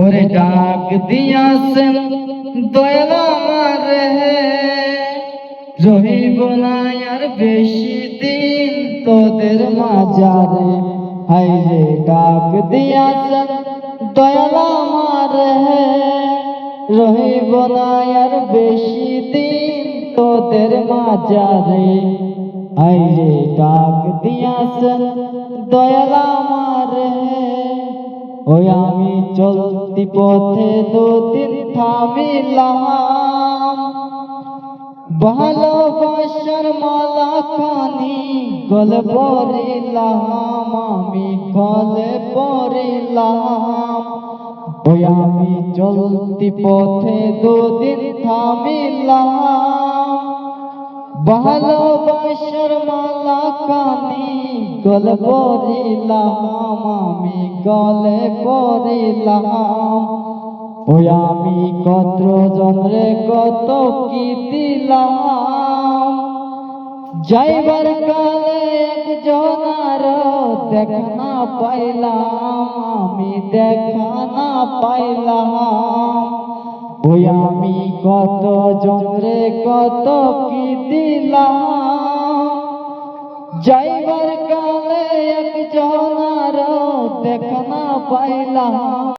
ওরে ডাক দিয়াছেন দয়াল আমার রহিব না আর বেশি দিন তোদের মাঝারে। হাই রে ডাক দিয়াছেন দয়াল আমার রহিব না আর বেশি দিন তোদের মাঝারে। হাই রে ডাক দিয়াছেন দয়াল আমার ওই আমি চলতি পথে দুদিন থামিলাম, ভালোবাসার মালা খানি গলে পড়িলাম, আমি গলে পড়িলাম। ওই আমি চলতি পথে দুদিন থামিলাম, ভালোবাসার মালা খানি গলে পড়িলাম, আমি গলে পড়িলাম। ওই আমি কত জনরে কত কি দিলাম, যাইবার কালে একজনার দেখা না পাইলাম, আমি দেখা না পাইলাম। ওই আমি কত জনরে কত কি দিলাম, যাইবার কালে একজনার দেখা না পাইলাম।